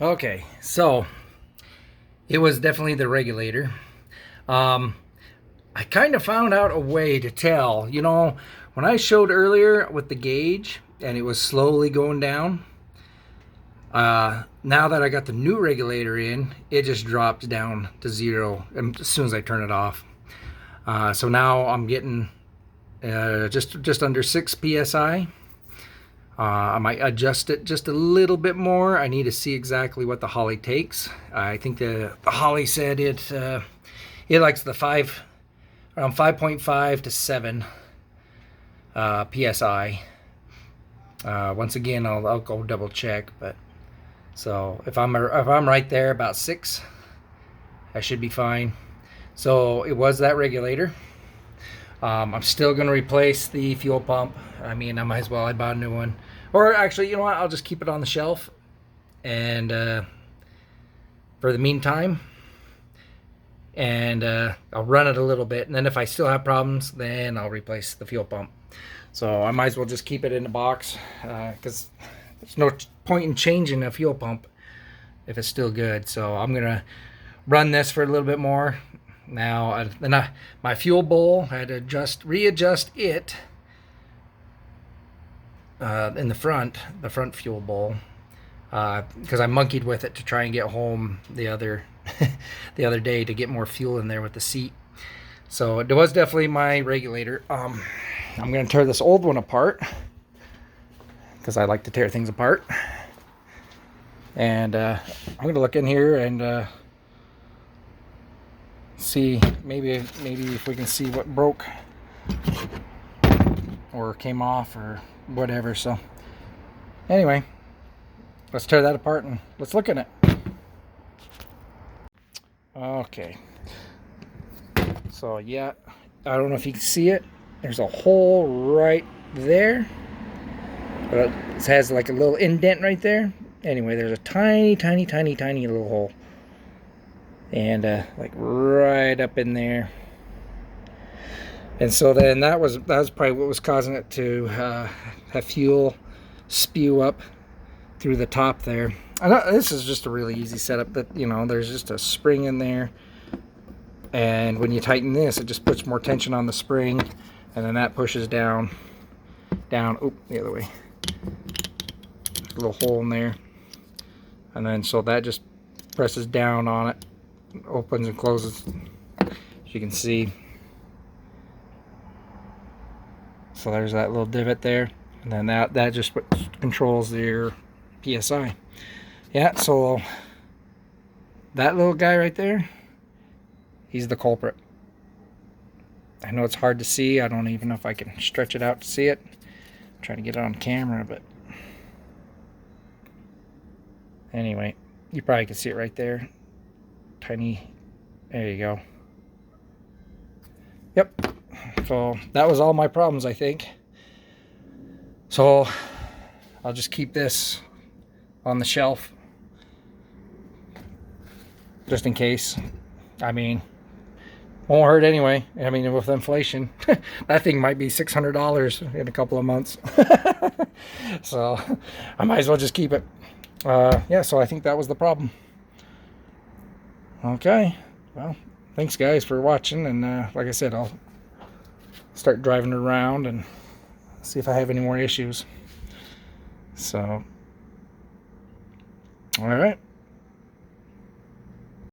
Okay, so it was definitely the regulator. I kind of found out a way to tell. You know, when I showed earlier with the gauge and it was slowly going down, now that I got the new regulator in, it just drops down to 0 as soon as I turn it off. So now I'm getting just under 6 psi. I might adjust it just a little bit more. I need to see exactly what the Holly takes. I think the Holly said it likes the around 5.5 to 7 psi. Once again, I'll go double check. But so if I'm right there about 6, I should be fine. So it was that regulator. I'm still going to replace the fuel pump. I mean, I might as well. I bought a new one. Or actually, you know what? I'll just keep it on the shelf. And for the meantime. And I'll run it a little bit. And then if I still have problems, then I'll replace the fuel pump. So I might as well just keep it in the box. Because there's no point in changing a fuel pump if it's still good. So I'm going to run this for a little bit more. Now, my fuel bowl, I had to readjust it in the front fuel bowl, because I monkeyed with it to try and get home the other day to get more fuel in there with the seat. So it was definitely my regulator. I'm going to tear this old one apart because I like to tear things apart. And I'm going to look in here and see maybe if we can see what broke or came off or whatever. So anyway, let's tear that apart and let's look at it. Okay, so yeah, I don't know if you can see it. There's a hole right there, but it has like a little indent right there. Anyway, there's a tiny little hole. And like right up in there. And so then that was probably what was causing it to have fuel spew up through the top there. This is just a really easy setup. That, you know, there's just a spring in there, and when you tighten this, it just puts more tension on the spring, and then that pushes down. Oop, the other way. A little hole in there, and then so that just presses down on it. Opens and closes, as you can see. So there's that little divot there, and then that just controls your PSI. Yeah, so that little guy right there, he's the culprit. I know it's hard to see. I don't even know if I can stretch it out to see it. I'm trying to get it on camera, but anyway, you probably can see it right there. Tiny, there you go. Yep. So that was all my problems, I think. So I'll just keep this on the shelf just in case. I mean, won't hurt anyway. I mean, with inflation, that thing might be $600 in a couple of months. So I might as well just keep it. Yeah, so I think that was the problem. Okay, well, thanks guys for watching, and like I said, I'll start driving around and see if I have any more issues. So, all right.